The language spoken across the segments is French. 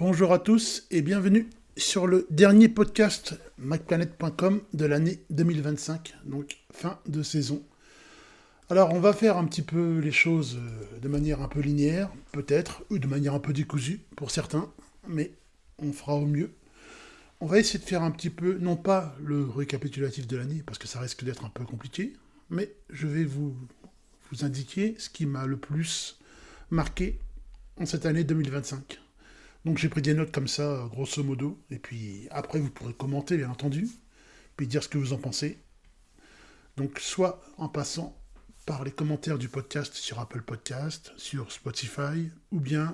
Bonjour à tous et bienvenue sur le dernier podcast MacPlanet.com de l'année 2025, donc fin de saison. Alors on va faire un petit peu les choses de manière un peu linéaire, peut-être, ou de manière un peu décousue pour certains, mais on fera au mieux. On va essayer de faire un petit peu, non pas le récapitulatif de l'année, parce que ça risque d'être un peu compliqué, mais je vais vous indiquer ce qui m'a le plus marqué en cette année 2025. Donc j'ai pris des notes comme ça, grosso modo, et puis après vous pourrez commenter bien entendu, puis dire ce que vous en pensez. Donc soit en passant par les commentaires du podcast sur Apple Podcast, sur Spotify, ou bien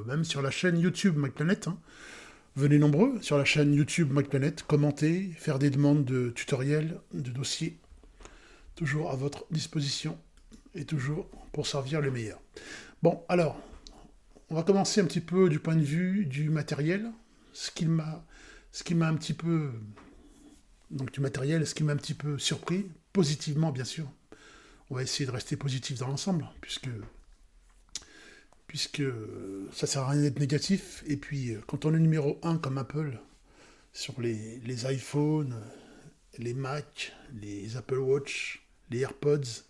même sur la chaîne YouTube MacPlanet. Venez nombreux sur la chaîne YouTube MacPlanet, commenter, faire des demandes de tutoriels, de dossiers, toujours à votre disposition, et toujours pour servir le meilleur. Bon, alors, on va commencer un petit peu du point de vue du matériel, ce qui m'a un petit peu, donc du matériel, ce qui m'a un petit peu surpris, positivement bien sûr. On va essayer de rester positif dans l'ensemble, puisque ça sert à rien d'être négatif. Et puis, quand on est numéro un comme Apple sur les iPhones, les Mac, les Apple Watch, les AirPods,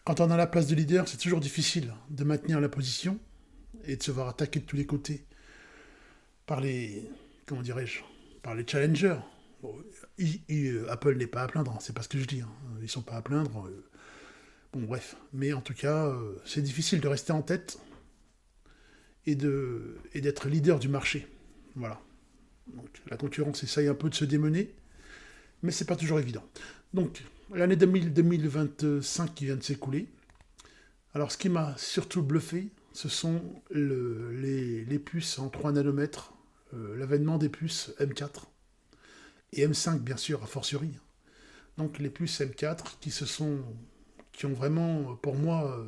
quand on a la place de leader, c'est toujours difficile de maintenir la position et de se voir attaquer de tous les côtés par les, comment dirais-je, par les challengers. Bon, Apple n'est pas à plaindre, c'est pas ce que je dis, ils sont pas à plaindre. Bon, bref, mais en tout cas, c'est difficile de rester en tête et d'être leader du marché. Voilà. Donc, la concurrence essaye un peu de se démener, mais c'est pas toujours évident. Donc, l'année 2025 qui vient de s'écouler. Alors, ce qui m'a surtout bluffé, ce sont les puces en 3 nanomètres, l'avènement des puces M4 et M5 bien sûr, a fortiori. Donc les puces M4 qui ont vraiment, pour moi,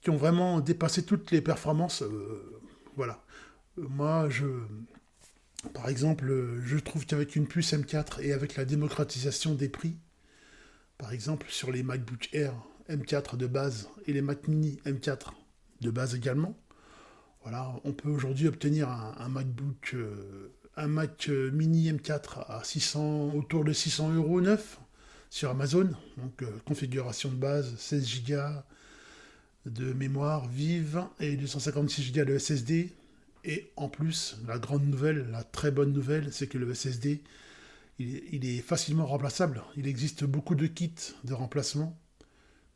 qui ont vraiment dépassé toutes les performances. Voilà. Moi, par exemple, je trouve qu'avec une puce M4 et avec la démocratisation des prix, par exemple sur les MacBook Air M4 de base et les Mac Mini M4 de base également, voilà, on peut aujourd'hui obtenir un MacBook, un Mac Mini M4 à 600, autour de 600 euros neuf sur Amazon. Donc configuration de base, 16 Go de mémoire vive et 256 Go de SSD. Et en plus, la grande nouvelle, la très bonne nouvelle, c'est que le SSD, il est facilement remplaçable. Il existe beaucoup de kits de remplacement,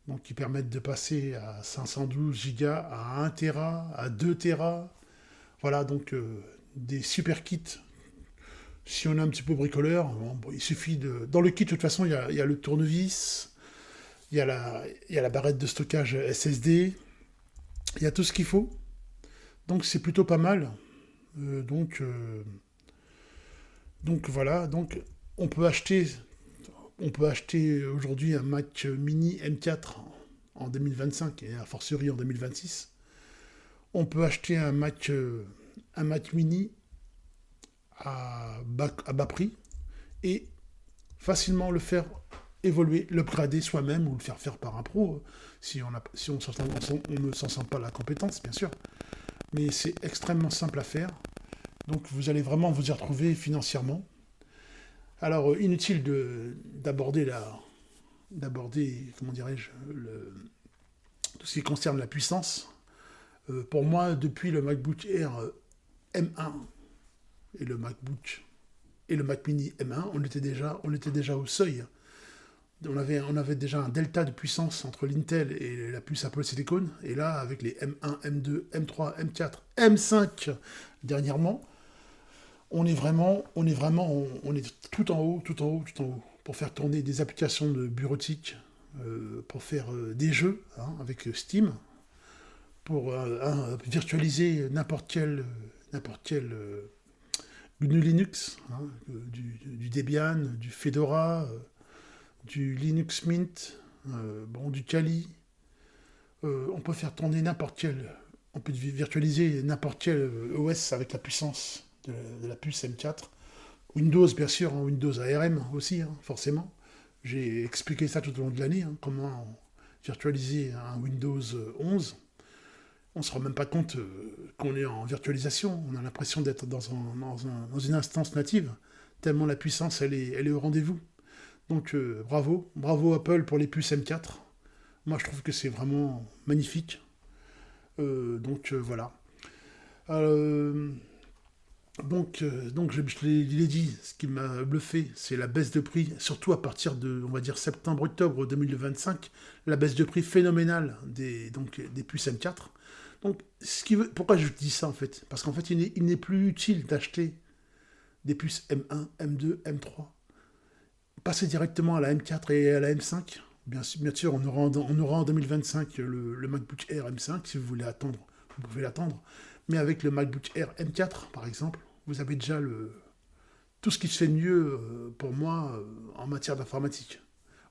donc qui permettent de passer à 512 Go, à 1 Tera, à 2 Tera. Voilà, donc des super kits. Si on est un petit peu bricoleur, bon, il suffit de... Dans le kit, de toute façon, il y a le tournevis, il y a la barrette de stockage SSD, il y a tout ce qu'il faut. Donc c'est plutôt pas mal. Donc voilà, donc on peut acheter aujourd'hui un Mac Mini M4 en 2025 et a fortiori en 2026. On peut acheter un Mac Mini à bas prix et facilement le faire évoluer, l'upgrader soi-même ou le faire faire par un pro si on ne s'en sent pas la compétence, bien sûr. Mais c'est extrêmement simple à faire. Donc vous allez vraiment vous y retrouver financièrement. Alors, inutile d'aborder, comment dirais-je, tout ce qui concerne la puissance. Pour moi, depuis le MacBook Air M1 et le Mac Mini M1, on était déjà au seuil. On avait déjà un delta de puissance entre l'Intel et la puce Apple Silicon. Et là, avec les M1, M2, M3, M4, M5 dernièrement, on est tout en haut, pour faire tourner des applications de bureautique, pour faire des jeux avec Steam, pour virtualiser n'importe quel GNU Linux, du Debian, du Fedora, du Linux Mint, du Kali. On peut faire tourner on peut virtualiser n'importe quel OS avec la puissance de la puce M4. Windows, bien sûr, Windows ARM aussi, forcément. J'ai expliqué ça tout au long de l'année, comment virtualiser un Windows 11. On se rend même pas compte qu'on est en virtualisation. On a l'impression d'être dans une instance native, tellement la puissance, elle est au rendez-vous. Donc bravo Apple pour les puces M4. Moi, je trouve que c'est vraiment magnifique. Voilà. Euh, je l'ai dit, ce qui m'a bluffé, c'est la baisse de prix, surtout à partir de, on va dire, septembre-octobre 2025, la baisse de prix phénoménale des puces M4. Donc, pourquoi je dis ça en fait? Parce qu'en fait, il n'est plus utile d'acheter des puces M1, M2, M3. Passer directement à la M4 et à la M5. Bien sûr, on aura en 2025 le MacBook Air M5, si vous voulez attendre, vous pouvez l'attendre. Mais avec le MacBook Air M4, par exemple, vous avez déjà tout ce qui se fait de mieux pour moi en matière d'informatique.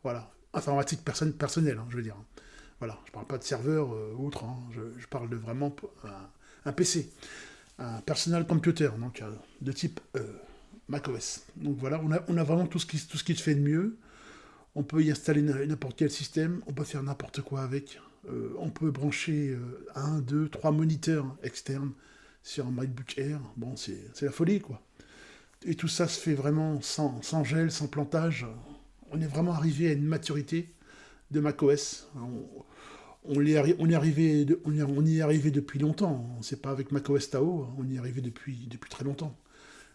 Voilà, informatique personnelle, je veux dire. Voilà, je parle pas de serveur ou autre, je parle de vraiment un PC, un personal computer, donc de type macOS. Donc voilà, on a vraiment tout ce qui se fait de mieux. On peut y installer n'importe quel système, on peut faire n'importe quoi avec. On peut brancher 1, 2, 3 moniteurs externes sur un MacBook Air. Bon, c'est la folie, quoi. Et tout ça se fait vraiment sans gel, sans plantage. On est vraiment arrivé à une maturité de macOS. On y est arrivé depuis longtemps. C'est pas avec macOS Tao, on y est arrivé depuis très longtemps.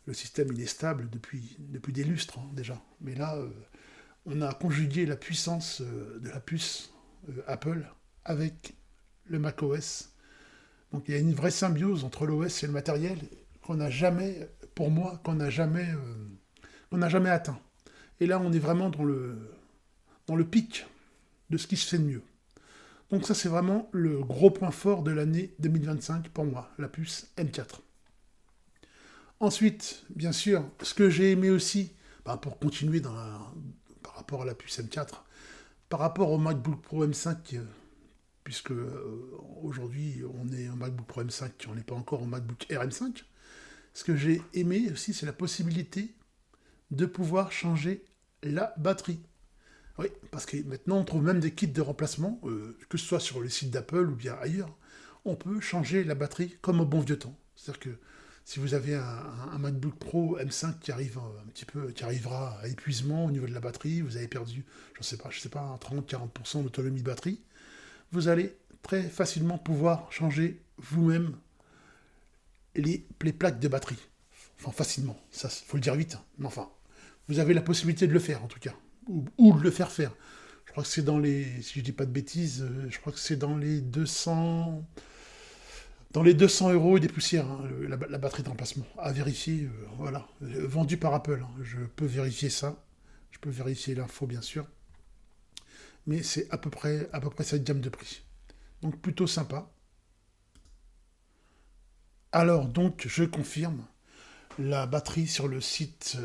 Le système, il est stable depuis des lustres, déjà. Mais là, on a conjugué la puissance de la puce Apple avec le macOS. Donc il y a une vraie symbiose entre l'OS et le matériel qu'on n'a jamais, pour moi, qu'on n'a jamais atteint. Et là, on est vraiment dans le pic de ce qui se fait de mieux. Donc ça, c'est vraiment le gros point fort de l'année 2025 pour moi, la puce M4. Ensuite, bien sûr, ce que j'ai aimé aussi, pour continuer par rapport à la puce M4, par rapport au MacBook Pro M5, puisque aujourd'hui on est au MacBook Pro M5, on n'est pas encore au MacBook Air M5, ce que j'ai aimé aussi, c'est la possibilité de pouvoir changer la batterie. Oui, parce que maintenant on trouve même des kits de remplacement, que ce soit sur le site d'Apple ou bien ailleurs, on peut changer la batterie comme au bon vieux temps. C'est-à-dire que si vous avez un MacBook Pro M5 qui arrive qui arrivera à épuisement au niveau de la batterie, vous avez perdu, je sais pas, 30-40% d'autonomie de batterie, vous allez très facilement pouvoir changer vous-même les plaques de batterie. Enfin, facilement, ça, faut le dire vite, mais enfin, vous avez la possibilité de le faire en tout cas, ou de le faire. Je crois que c'est dans les, si je dis pas de bêtises, je crois que c'est dans les 200 € et des poussières, la batterie de remplacement. À vérifier, voilà. Vendue par Apple. Je peux vérifier ça. Je peux vérifier l'info, bien sûr. Mais c'est à peu près cette gamme de prix. Donc plutôt sympa. Alors donc, je confirme, la batterie sur le site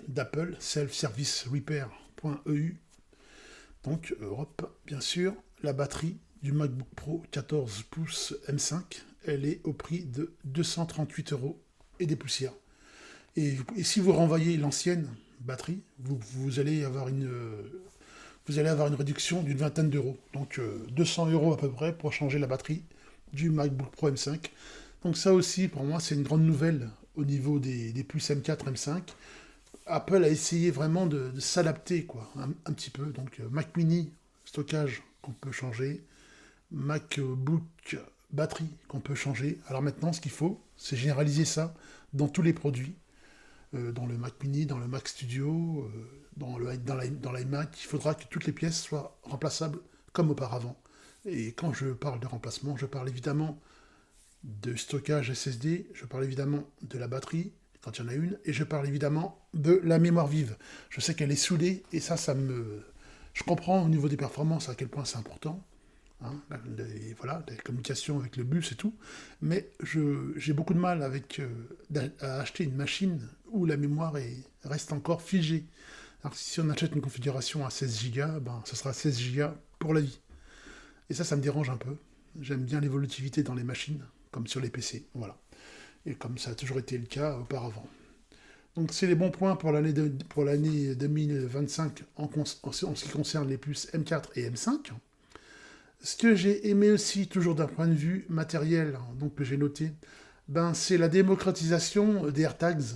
d'Apple, selfservicerepair.eu, donc Europe, bien sûr, la batterie du MacBook Pro 14 pouces M5, elle est au prix de 238 € et des poussières. Et si vous renvoyez l'ancienne batterie, vous allez avoir une réduction d'une vingtaine d'euros. Donc 200 € à peu près pour changer la batterie du MacBook Pro M5. Donc ça aussi, pour moi, c'est une grande nouvelle au niveau des puces M4, M5. Apple a essayé vraiment de s'adapter, quoi, un petit peu. Donc Mac Mini, stockage qu'on peut changer. MacBook batterie qu'on peut changer. Alors maintenant, ce qu'il faut, c'est généraliser ça dans tous les produits. Dans le Mac Mini, dans le Mac Studio, dans l'iMac. Il faudra que toutes les pièces soient remplaçables comme auparavant. Et quand je parle de remplacement, je parle évidemment de stockage SSD, je parle évidemment de la batterie, quand il y en a une, et je parle évidemment de la mémoire vive. Je sais qu'elle est soudée, et je comprends au niveau des performances à quel point c'est important. Voilà, la communication avec le bus et tout, mais j'ai beaucoup de mal à acheter une machine où la mémoire reste encore figée. Alors si on achète une configuration à 16 Go, ce sera 16 Go pour la vie. Et ça me dérange un peu. J'aime bien l'évolutivité dans les machines, comme sur les PC, voilà. Et comme ça a toujours été le cas auparavant. Donc c'est les bons points pour l'année 2025 en ce qui concerne les puces M4 et M5. Ce que j'ai aimé aussi, toujours d'un point de vue matériel, hein, donc que j'ai noté, ben, c'est la démocratisation des AirTags.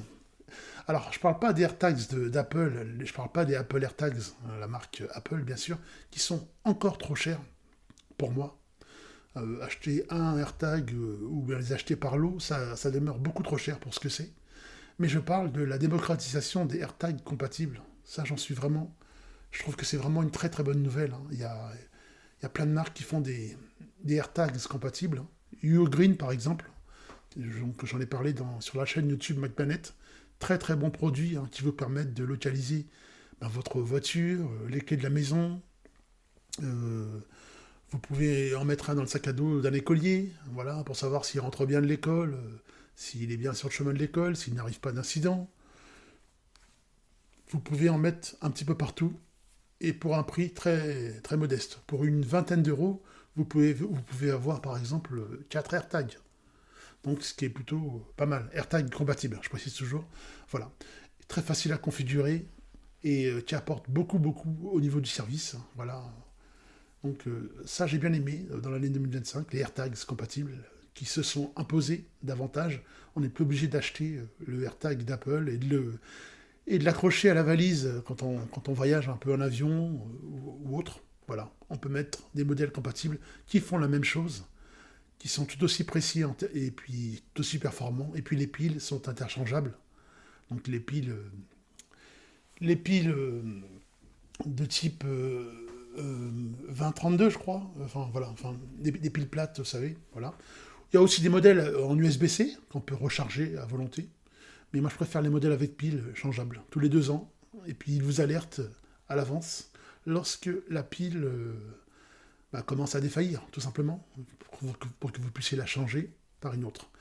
Alors, je ne parle pas des AirTags d'Apple, je ne parle pas des Apple AirTags, la marque Apple bien sûr, qui sont encore trop chers pour moi. Acheter un AirTag ou bien les acheter par lot, ça demeure beaucoup trop cher pour ce que c'est. Mais je parle de la démocratisation des AirTags compatibles. Ça, j'en suis vraiment. Je trouve que c'est vraiment une très très bonne nouvelle, hein. Il y a plein de marques qui font des AirTags compatibles, hein. Uogreen par exemple, donc, j'en ai parlé sur la chaîne YouTube MacPanet. Très très bon produit, hein, qui vous permettent de localiser ben, votre voiture, les clés de la maison. euh, Vous pouvez en mettre un dans le sac à dos d'un écolier, voilà, pour savoir s'il rentre bien de l'école, s'il est bien sur le chemin de l'école, s'il n'arrive pas d'incident. Vous pouvez en mettre un petit peu partout et pour un prix très, très modeste. Pour une vingtaine d'euros, vous pouvez avoir par exemple 4 AirTags. Donc ce qui est plutôt pas mal. AirTag compatible, je précise toujours. Voilà. Très facile à configurer et qui apporte beaucoup, beaucoup au niveau du service. Voilà. Donc ça, j'ai bien aimé dans l'année 2025, les AirTags compatibles qui se sont imposés davantage. On n'est plus obligé d'acheter le AirTag d'Apple et de l'accrocher à la valise quand on voyage un peu en avion ou autre. Voilà, on peut mettre des modèles compatibles qui font la même chose, qui sont tout aussi précis et puis tout aussi performants. Et puis les piles sont interchangeables. Donc les piles de type 2032, je crois. Enfin voilà, enfin des piles plates, vous savez. Voilà. Il y a aussi des modèles en USB-C qu'on peut recharger à volonté. Mais moi, je préfère les modèles avec piles changeables, tous les 2 ans. Et puis, ils vous alertent à l'avance lorsque la pile bah, commence à défaillir, tout simplement, pour que vous puissiez la changer par une autre.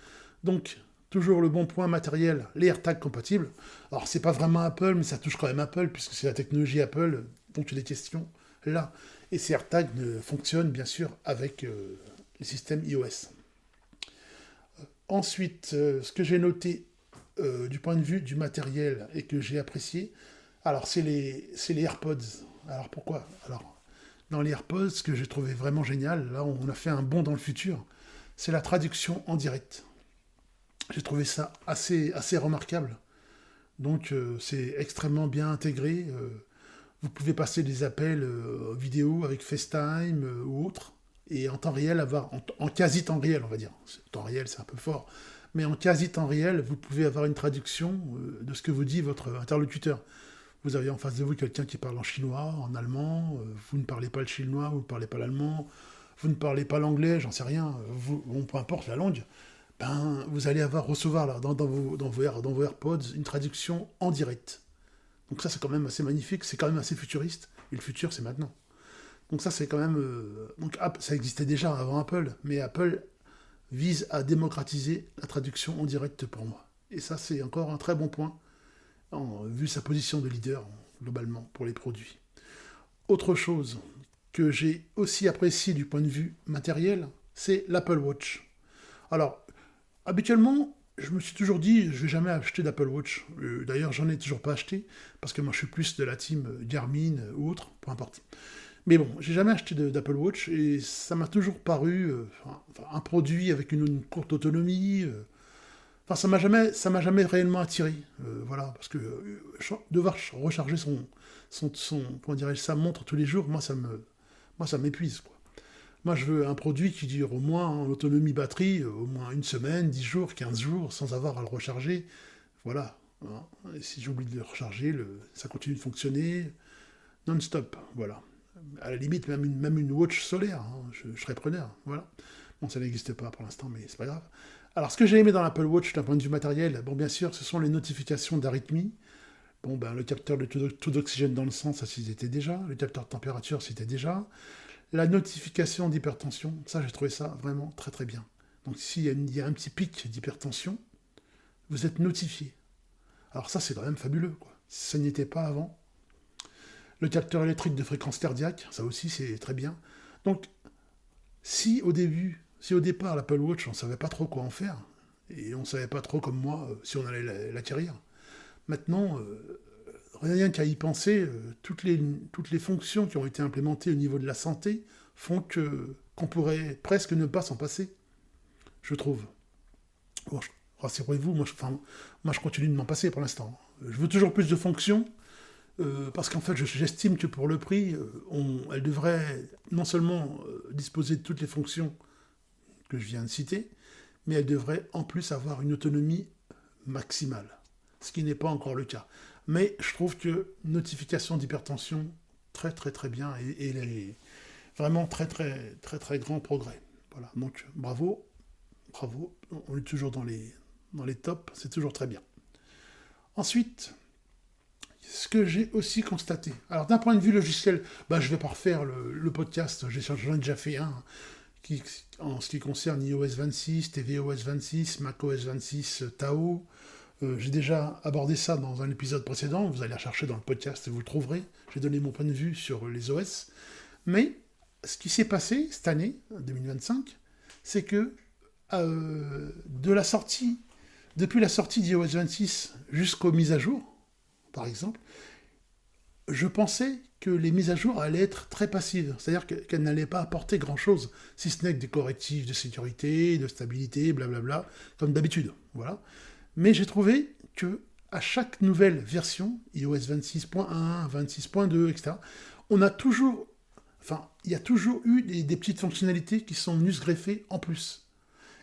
Donc, toujours le bon point matériel, les AirTags compatibles. Alors, c'est pas vraiment Apple, mais ça touche quand même Apple, puisque c'est la technologie Apple, donc il y a des questions là. Et ces AirTags fonctionnent, bien sûr, avec les systèmes iOS. Ensuite, ce que j'ai noté du point de vue du matériel et que j'ai apprécié, alors c'est les AirPods. Alors pourquoi? Alors, dans les AirPods, ce que j'ai trouvé vraiment génial, là on a fait un bond dans le futur, c'est la traduction en direct. J'ai trouvé ça assez, assez remarquable. Donc c'est extrêmement bien intégré. Vous pouvez passer des appels vidéo avec FaceTime ou autre, et en temps réel, en quasi temps réel, on va dire. Temps réel, c'est un peu fort. Mais en quasi temps réel, vous pouvez avoir une traduction de ce que vous dit votre interlocuteur. Vous avez en face de vous quelqu'un qui parle en chinois, en allemand, vous ne parlez pas le chinois, vous ne parlez pas l'allemand, vous ne parlez pas l'anglais, j'en sais rien, peu importe la langue, ben, vous allez recevoir là, dans vos AirPods une traduction en direct. Donc ça, c'est quand même assez magnifique, c'est quand même assez futuriste, et le futur, c'est maintenant. Donc ça, c'est quand même... donc ça existait déjà avant Apple, mais Apple vise à démocratiser la traduction en direct pour moi. Et ça, c'est encore un très bon point, vu sa position de leader, globalement, pour les produits. Autre chose que j'ai aussi apprécié du point de vue matériel, c'est l'Apple Watch. Alors, habituellement, je me suis toujours dit, je ne vais jamais acheter d'Apple Watch. D'ailleurs, j'en ai toujours pas acheté, parce que moi, je suis plus de la team Garmin ou autre, peu importe. Mais bon, j'ai jamais acheté d'Apple Watch, et ça m'a toujours paru un produit avec une courte autonomie. Enfin, ça m'a jamais réellement attiré. Voilà, parce que devoir recharger comment dirais-je, sa montre tous les jours, moi, ça m'épuise, quoi. Moi, je veux un produit qui dure au moins en autonomie batterie, au moins une semaine, 10 jours, 15 jours, sans avoir à le recharger. Voilà, hein. Et si j'oublie de le recharger, ça continue de fonctionner non-stop. Voilà. À la limite, même une watch solaire, hein, je serais preneur. Voilà. Bon, ça n'existe pas pour l'instant, mais c'est pas grave. Alors, ce que j'ai aimé dans l'Apple Watch d'un point de vue matériel, bon, bien sûr, ce sont les notifications d'arythmie. Bon, ben, le capteur de taux d'oxygène dans le sang, ça c'était déjà. Le capteur de température, c'était déjà. La notification d'hypertension, ça, j'ai trouvé ça vraiment très très bien. Donc, s'il y a un petit pic d'hypertension, vous êtes notifié. Alors, ça, c'est quand même fabuleux, quoi. Ça n'y était pas avant. Le capteur électrique de fréquence cardiaque, ça aussi, c'est très bien. Donc, si au départ, l'Apple Watch, on ne savait pas trop quoi en faire, et on ne savait pas trop, comme moi, si on allait l'acquérir, maintenant, rien qu'à y penser, toutes les fonctions qui ont été implémentées au niveau de la santé font qu'on pourrait presque ne pas s'en passer, je trouve. Bon, rassurez-vous, moi je continue de m'en passer pour l'instant. Je veux toujours plus de fonctions, parce qu'en fait j'estime que pour le prix, elle devrait non seulement disposer de toutes les fonctions que je viens de citer, mais elle devrait en plus avoir une autonomie maximale, ce qui n'est pas encore le cas. Mais je trouve que notification d'hypertension, très très très bien, et les, vraiment très très très très grand progrès. Voilà, donc bravo, bravo, on est toujours dans les tops, c'est toujours très bien. Ensuite, ce que j'ai aussi constaté, alors d'un point de vue logiciel, je ne vais pas refaire le podcast, j'en ai déjà fait un, en ce qui concerne iOS 26, tvOS 26, macOS 26, Tao. J'ai déjà abordé ça dans un épisode précédent, vous allez la chercher dans le podcast et vous le trouverez. J'ai donné mon point de vue sur les OS. Mais ce qui s'est passé cette année, 2025, c'est que depuis la sortie d'iOS 26 jusqu'aux mises à jour, par exemple, je pensais que les mises à jour allaient être très passives, c'est-à-dire qu'elles n'allaient pas apporter grand-chose, si ce n'est que des correctifs de sécurité, de stabilité, blablabla, comme d'habitude. Voilà. Mais j'ai trouvé que à chaque nouvelle version, iOS 26.1, 26.2, etc., il y a toujours eu des petites fonctionnalités qui sont venues se greffer en plus.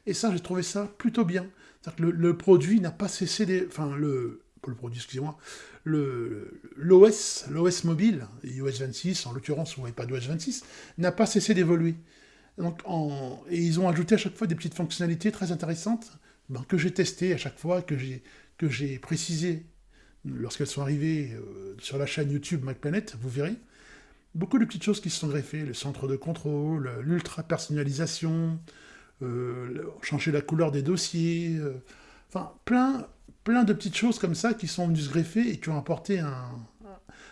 Et ça, j'ai trouvé ça plutôt bien. C'est-à-dire que le produit n'a pas cessé pas le produit, excusez-moi, l'OS mobile, iOS 26, en l'occurrence, ou iPadOS 26, n'a pas cessé d'évoluer. Et ils ont ajouté à chaque fois des petites fonctionnalités très intéressantes que j'ai testées à chaque fois, que j'ai précisées lorsqu'elles sont arrivées sur la chaîne YouTube MacPlanet, vous verrez. Beaucoup de petites choses qui se sont greffées, le centre de contrôle, l'ultra-personnalisation, changer la couleur des dossiers, plein de petites choses comme ça qui sont venues se greffer et qui ont apporté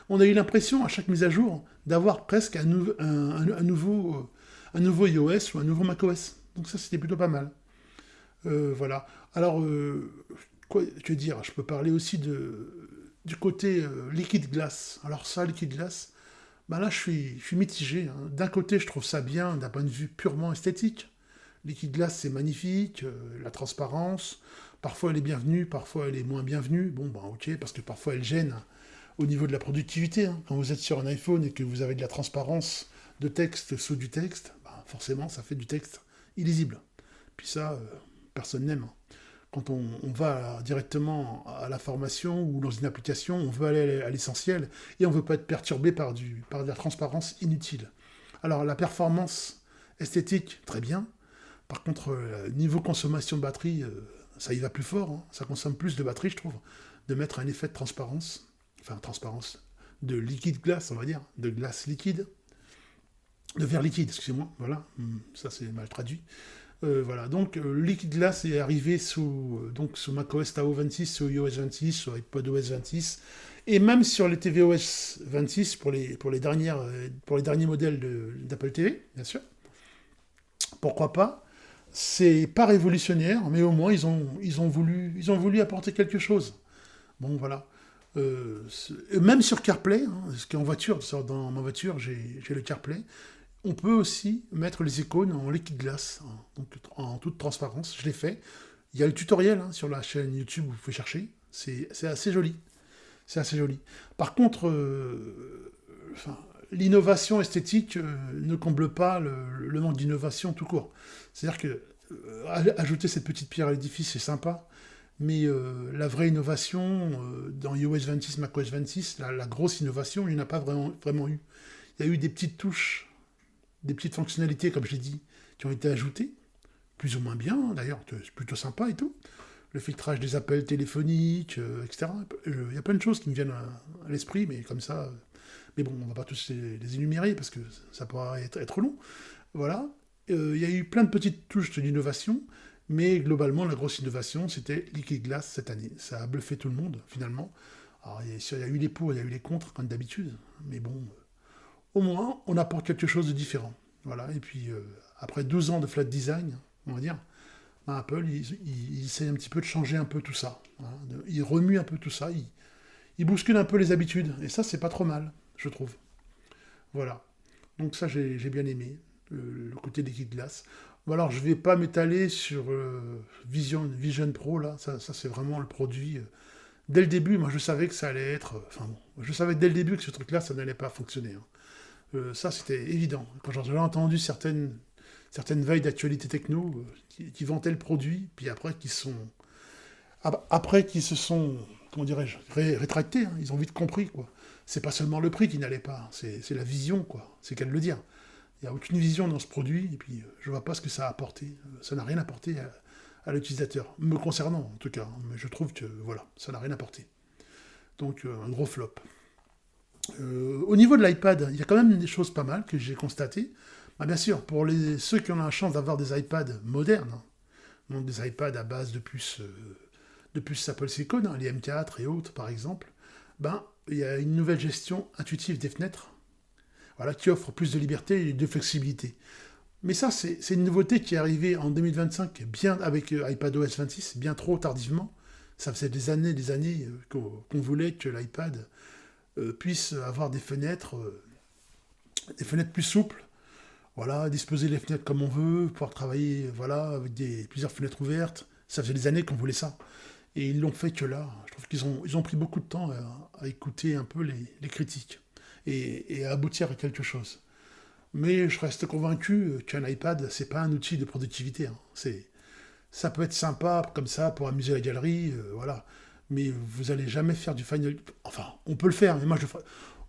On a eu l'impression, à chaque mise à jour, d'avoir presque un nouveau iOS ou un nouveau macOS. Donc ça, c'était plutôt pas mal. Voilà. Alors, que dire? Je peux parler aussi du côté Liquid Glass. Alors ça, Liquid Glass, là, je suis mitigé, hein. D'un côté, je trouve ça bien d'un point de vue purement esthétique. Liquid Glass, c'est magnifique, la transparence, parfois elle est bienvenue, parfois elle est moins bienvenue. Bon, ok, parce que parfois elle gêne au niveau de la productivité, hein. Quand vous êtes sur un iPhone et que vous avez de la transparence de texte sous du texte, forcément, ça fait du texte illisible. Puis ça, personne n'aime, hein. Quand on va directement à la formation ou dans une application, on veut aller à l'essentiel et on ne veut pas être perturbé par de la transparence inutile. Alors la performance esthétique, très bien. Par contre, niveau consommation de batterie, ça y va plus fort, hein. Ça consomme plus de batterie, je trouve, de mettre un effet de transparence, de liquide glace, on va dire, de glace liquide, de verre liquide, excusez-moi, voilà, ça c'est mal traduit. Voilà, donc Liquid Glass est arrivé sous macOS Tao 26, sous iOS 26, sur iPadOS 26, et même sur les tvOS 26 pour les derniers modèles d'Apple TV, bien sûr. Pourquoi pas? C'est pas révolutionnaire, mais au moins ils ont voulu apporter quelque chose. Bon, voilà. Même sur CarPlay, hein, parce qu'en voiture, dans ma voiture, j'ai le CarPlay. On peut aussi mettre les icônes en liquide glace, hein, donc en toute transparence. Je l'ai fait. Il y a le tutoriel, hein, sur la chaîne YouTube, vous pouvez chercher. C'est assez joli. C'est assez joli. Par contre, l'innovation esthétique ne comble pas le manque d'innovation tout court. C'est-à-dire que ajouter cette petite pierre à l'édifice, c'est sympa, mais la vraie innovation, dans iOS 26, macOS 26, la grosse innovation, il n'y en a pas vraiment eu. Il y a eu des petites touches, des petites fonctionnalités, comme j'ai dit, qui ont été ajoutées, plus ou moins bien, d'ailleurs, c'est plutôt sympa et tout. Le filtrage des appels téléphoniques, etc. Il y a plein de choses qui me viennent à l'esprit, mais comme ça... mais bon, on ne va pas tous les énumérer, parce que ça pourra être long. Voilà. Il y a eu plein de petites touches d'innovation, mais globalement, la grosse innovation, c'était Liquid Glass cette année. Ça a bluffé tout le monde, finalement. Alors, il y a eu les pour, il y a eu les contre, comme d'habitude, mais bon... au moins, on apporte quelque chose de différent. Voilà. Et puis, après 12 ans de flat design, on va dire, Apple, il essaie un petit peu de changer un peu tout ça. Hein. Il remue un peu tout ça, il bouscule un peu les habitudes. Et ça, c'est pas trop mal, je trouve. Voilà. Donc ça, j'ai bien aimé. le côté liquide glace. Bon, alors, je vais pas m'étaler sur Vision Pro, là. Ça c'est vraiment le produit. Dès le début, moi, je savais que ça allait être. Enfin, bon, je savais dès le début que ce truc-là, ça n'allait pas fonctionner, hein. Ça, c'était évident. Quand j'ai entendu certaines veilles d'actualité techno qui vantaient le produit, puis après qui se sont, comment dirais-je, rétractés, hein. Ils ont vite compris, quoi. C'est pas seulement le prix qui n'allait pas, c'est la vision, quoi. C'est qu'à le dire. Il n'y a aucune vision dans ce produit, et puis je vois pas ce que ça a apporté. Ça n'a rien apporté à l'utilisateur, me concernant en tout cas, hein. Mais je trouve que, voilà, ça n'a rien apporté. Donc, un gros flop. Au niveau de l'iPad, il y a quand même des choses pas mal que j'ai constatées. Bah, bien sûr, pour ceux qui ont la chance d'avoir des iPads modernes, hein, donc des iPads à base de puces Apple Silicon, hein, les M4 et autres par exemple, ben, il y a une nouvelle gestion intuitive des fenêtres, voilà, qui offre plus de liberté et de flexibilité. Mais ça, c'est une nouveauté qui est arrivée en 2025, bien avec iPadOS 26, bien trop tardivement. Ça faisait des années qu'on voulait que l'iPad puisse avoir des fenêtres plus souples, voilà, disposer les fenêtres comme on veut, pouvoir travailler, voilà, avec plusieurs fenêtres ouvertes. Ça faisait des années qu'on voulait ça. Et ils l'ont fait que là. Je trouve qu'ils ont pris beaucoup de temps à écouter un peu les critiques et à aboutir à quelque chose. Mais je reste convaincu qu'un iPad, c'est pas un outil de productivité, hein. Ça peut être sympa comme ça pour amuser la galerie, voilà. Mais vous n'allez jamais faire du final. Enfin, on peut le faire, mais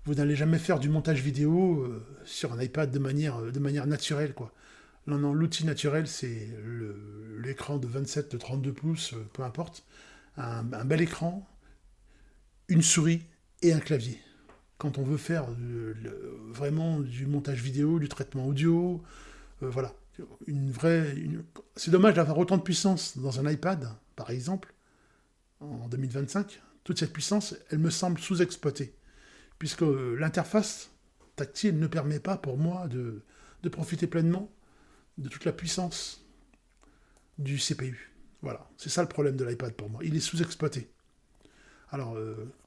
vous n'allez jamais faire du montage vidéo sur un iPad de manière naturelle, quoi. Non, non, l'outil naturel, c'est l'écran de 27, de 32 pouces, peu importe. Un bel écran, une souris et un clavier. Quand on veut faire vraiment du montage vidéo, du traitement audio, voilà. C'est dommage d'avoir autant de puissance dans un iPad, par exemple, en 2025. Toute cette puissance, elle me semble sous-exploitée, puisque l'interface tactile ne permet pas pour moi de profiter pleinement de toute la puissance du CPU. Voilà, c'est ça le problème de l'iPad pour moi. Il est sous-exploité. Alors,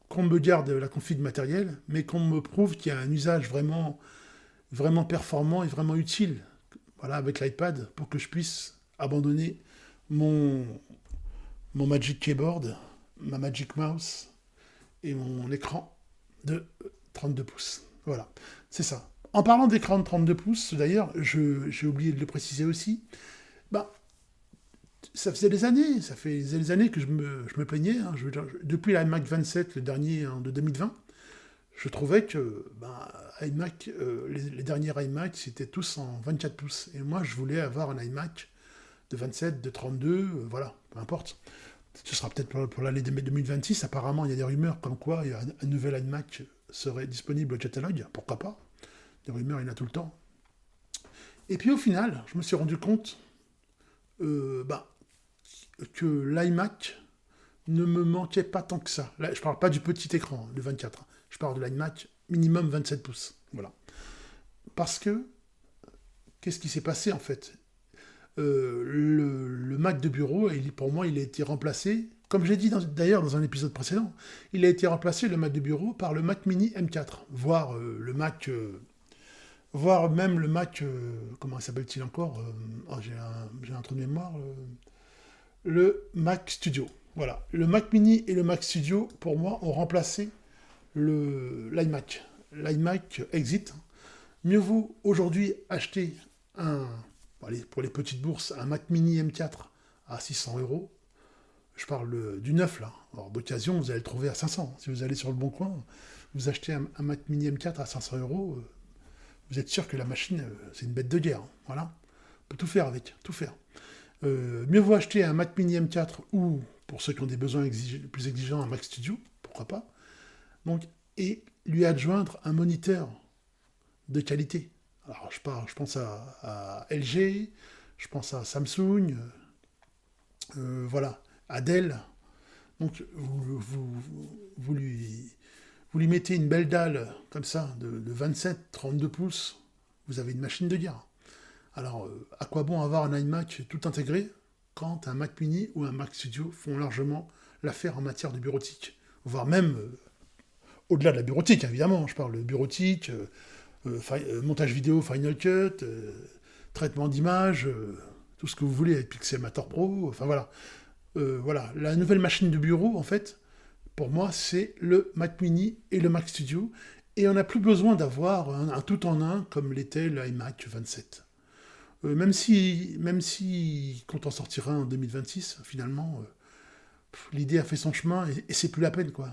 qu'on me garde la config matérielle, mais qu'on me prouve qu'il y a un usage vraiment, vraiment performant et vraiment utile, voilà, avec l'iPad, pour que je puisse abandonner mon Magic Keyboard, ma Magic Mouse et mon écran de 32 pouces. Voilà, c'est ça. En parlant d'écran de 32 pouces, d'ailleurs, j'ai oublié de le préciser aussi, bah, ça fait des années que je me plaignais, hein. Je veux dire, depuis l'iMac 27, le dernier hein, de 2020, je trouvais que iMac, les derniers iMac, c'était tous en 24 pouces. Et moi, je voulais avoir un iMac de 27, de 32, voilà, peu importe. Ce sera peut-être pour l'année 2026. Apparemment, il y a des rumeurs comme quoi un nouvel iMac serait disponible au catalogue. Pourquoi pas? Des rumeurs, il y en a tout le temps. Et puis au final, je me suis rendu compte que l'iMac ne me manquait pas tant que ça. Là, je parle pas du petit écran, le 24. Je parle de l'iMac minimum 27 pouces. Voilà. Parce que, qu'est-ce qui s'est passé en fait? Le Mac de bureau, pour moi, il a été remplacé, comme j'ai dit d'ailleurs dans un épisode précédent, il a été remplacé, le Mac de bureau, par le Mac mini M4, voire voire même le Mac, comment s'appelle-t-il encore? J'ai un trou de mémoire. Le Mac Studio. Voilà. Le Mac mini et le Mac Studio, pour moi, ont remplacé l'iMac. L'iMac Exit. Mieux vaut aujourd'hui acheter pour les petites bourses, un Mac mini M4 à 600 euros. Je parle du neuf là. Alors d'occasion, vous allez le trouver à 500. Si vous allez sur le bon coin, vous achetez un Mac mini M4 à 500 euros, vous êtes sûr que la machine, c'est une bête de guerre. Voilà. On peut tout faire avec, tout faire. Mieux vaut acheter un Mac mini M4 ou, pour ceux qui ont des besoins plus exigeants, un Mac Studio, pourquoi pas. Donc, et lui adjoindre un moniteur de qualité. Alors, je pense à LG, je pense à Samsung, voilà, à Dell. Donc, vous lui mettez une belle dalle, comme ça, de 27-32 pouces, vous avez une machine de guerre. Alors, à quoi bon avoir un iMac tout intégré quand un Mac mini ou un Mac Studio font largement l'affaire en matière de bureautique, voire même au-delà de la bureautique, évidemment. Je parle de bureautique, montage vidéo, Final Cut, traitement d'image, tout ce que vous voulez avec Pixelmator Pro, enfin voilà. Voilà, la nouvelle machine de bureau, en fait, pour moi, c'est le Mac Mini et le Mac Studio, et on n'a plus besoin d'avoir un tout-en-un comme l'était l'iMac 27. Même si, quand on sortira en 2026, finalement, l'idée a fait son chemin et c'est plus la peine, quoi.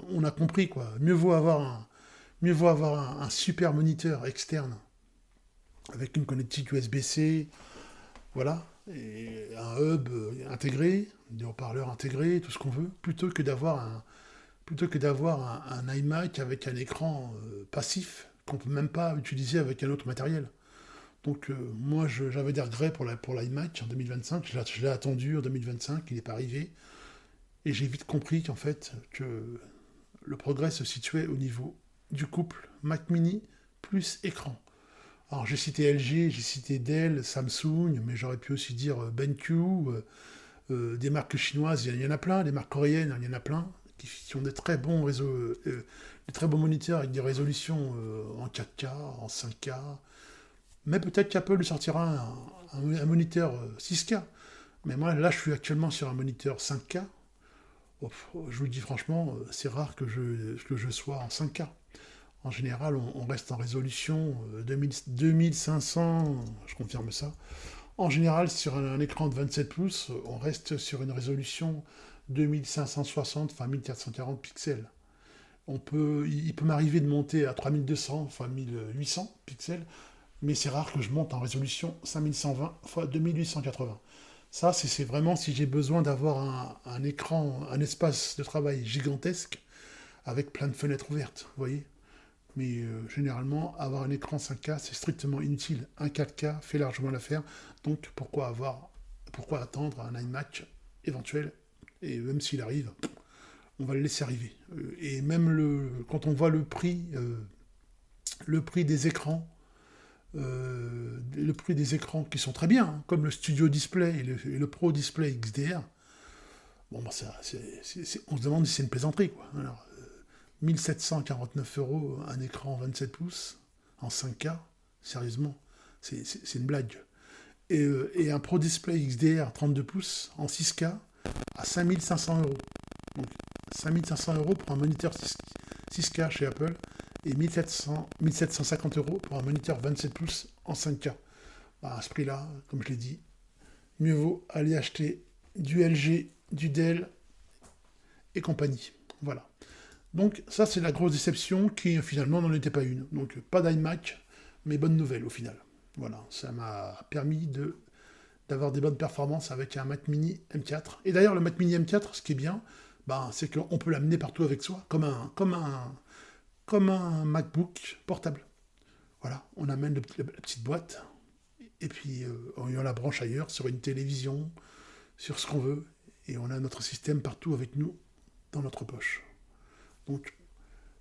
On a compris, quoi. Mieux vaut avoir un super moniteur externe avec une connectique USB-C, voilà, et un hub intégré, des haut-parleurs intégrés, tout ce qu'on veut, plutôt que d'avoir un iMac avec un écran passif qu'on peut même pas utiliser avec un autre matériel. Donc moi j'avais des regrets pour l'iMac en 2025, je l'ai attendu en 2025, il n'est pas arrivé, et j'ai vite compris qu'en fait que le progrès se situait au niveau du couple Mac Mini plus écran. Alors j'ai cité LG, j'ai cité Dell, Samsung, mais j'aurais pu aussi dire BenQ, des marques chinoises, il y en a plein, des marques coréennes, il y en a plein, qui ont des très bons des très bons moniteurs avec des résolutions en 4K, en 5K. Mais peut-être qu'Apple lui sortira un moniteur 6K. Mais moi, là, je suis actuellement sur un moniteur 5K. Oh, je vous le dis franchement, c'est rare que je sois en 5K. En général, on reste en résolution 2500, je confirme ça. En général, sur un écran de 27 pouces, on reste sur une résolution 2560, enfin 1440 pixels. Il peut m'arriver de monter à 3200, enfin 1800 pixels, mais c'est rare que je monte en résolution 5120 x 2880. Ça, c'est vraiment si j'ai besoin d'avoir un écran, un espace de travail gigantesque avec plein de fenêtres ouvertes, vous voyez. Mais généralement, avoir un écran 5K, c'est strictement inutile. Un 4K fait largement l'affaire. Donc pourquoi attendre un iMac éventuel? Et même s'il arrive, on va le laisser arriver. Et même quand on voit le prix des écrans, qui sont très bien, hein, comme le Studio Display et le Pro Display XDR, bon, bah, on se demande si c'est une plaisanterie, quoi. Alors, 1749 € un écran 27 pouces en 5K, sérieusement, c'est une blague. Et un Pro Display XDR 32 pouces en 6K à 5500 €. Donc 5500 € pour un moniteur 6K chez Apple et 1750 € pour un moniteur 27 pouces en 5K. Bah, à ce prix-là, comme je l'ai dit, mieux vaut aller acheter du LG, du Dell et compagnie. Voilà. Donc ça, c'est la grosse déception qui finalement n'en était pas une. Donc pas d'iMac, mais bonne nouvelle au final. Voilà, ça m'a permis d'avoir des bonnes performances avec un Mac Mini M4. Et d'ailleurs, le Mac Mini M4, ce qui est bien, c'est qu'on peut l'amener partout avec soi, comme un MacBook portable. Voilà, on amène la petite boîte, et puis on la branche ailleurs, sur une télévision, sur ce qu'on veut, et on a notre système partout avec nous, dans notre poche. Donc,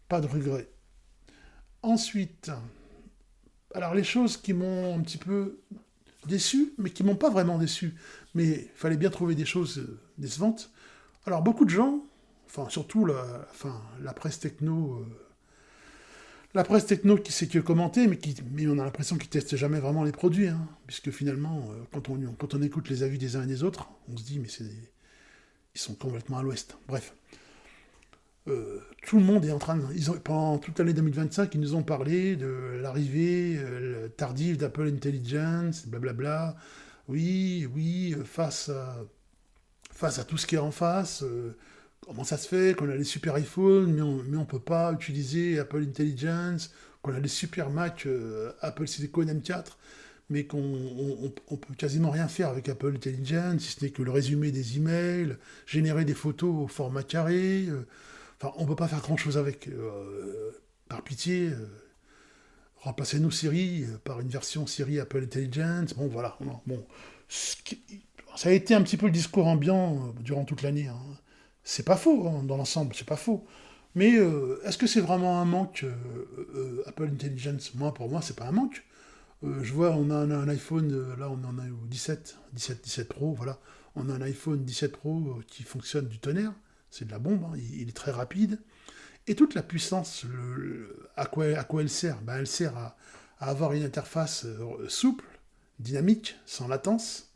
pas de regret. Ensuite, alors les choses qui m'ont un petit peu déçu, mais qui m'ont pas vraiment déçu, mais il fallait bien trouver des choses décevantes. Alors beaucoup de gens, enfin surtout la presse techno, qui sait que commenter, mais on a l'impression qu'ils testent jamais vraiment les produits, hein, puisque finalement, quand on écoute les avis des uns et des autres, on se dit mais ils sont complètement à l'ouest. Bref. Tout le monde est en train pendant toute l'année 2025, ils nous ont parlé de l'arrivée tardive d'Apple Intelligence, blablabla. Oui, face à tout ce qui est en face, comment ça se fait qu'on a les super iPhones, mais on peut pas utiliser Apple Intelligence, qu'on a les super Mac Apple Silicon M4, mais qu'on peut quasiment rien faire avec Apple Intelligence, si ce n'est que le résumé des emails, générer des photos au format carré. Enfin, on ne peut pas faire grand-chose avec. Par pitié, remplacez-nous Siri par une version Siri Apple Intelligence. Bon, voilà. Bon, ça a été un petit peu le discours ambiant durant toute l'année. Hein. C'est pas faux, hein, dans l'ensemble, c'est pas faux. Mais est-ce que c'est vraiment un manque, Apple Intelligence? Pour moi, c'est pas un manque. Je vois, on a un iPhone, là on en a au 17 Pro, voilà. On a un iPhone 17 Pro qui fonctionne du tonnerre. C'est de la bombe, hein, il est très rapide. Et toute la puissance, à quoi elle sert? Elle sert à avoir une interface souple, dynamique, sans latence.